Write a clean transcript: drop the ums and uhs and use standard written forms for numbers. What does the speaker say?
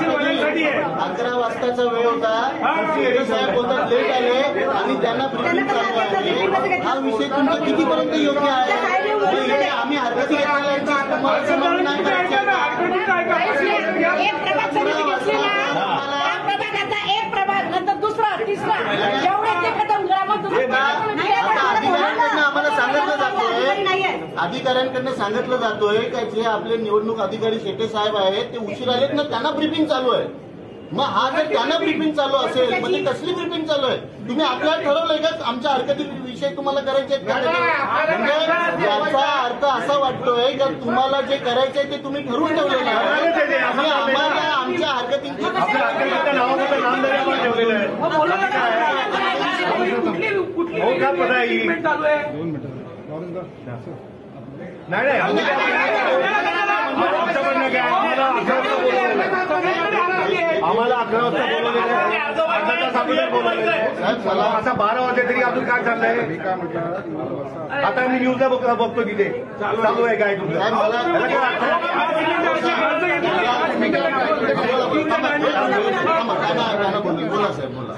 अकरा वाजताचा वेळ होता, साहेब बोलतात लेट आले आणि त्यांना हा विषय तुमचा कितीपर्यंत योग्य आहे? आम्ही हरकती घेतलेल्या तुम्हाला समजून नाही एक प्रभाग नंतर दुसरा तिसरा आम्हाला सांगितलं जातोय, अधिकाऱ्यांकडनं सांगितलं जातोय का जे आपले निवडणूक अधिकारी शेटे साहेब आहेत ते उशीर आलेत ना, त्यांना ब्रीफिंग चालू आहे. मग हा जर त्यांना ब्रीफिंग चालू असेल म्हणजे कसली ब्रीफिंग चालू आहे? तुम्ही आपल्याला ठरवलंय का आमच्या हरकतीविषयी तुम्हाला करायचे म्हणजे याचा अर्थ असा वाटतोय का तुम्हाला जे करायचंय ते तुम्ही ठरवून ठेवलेलं आहे आणि आम्हाला आमच्या हरकतींची आम्हाला 11 वाजता बोलवलेलं आहे, अर्धा तास अगोदर बोलवलेलं आहे. आता 12 वाजले तरी अजून काय चाललंय? आता मी न्यूजला बघतो तिथे चालू आहे काय तुमचं. बोला साहेब बोला.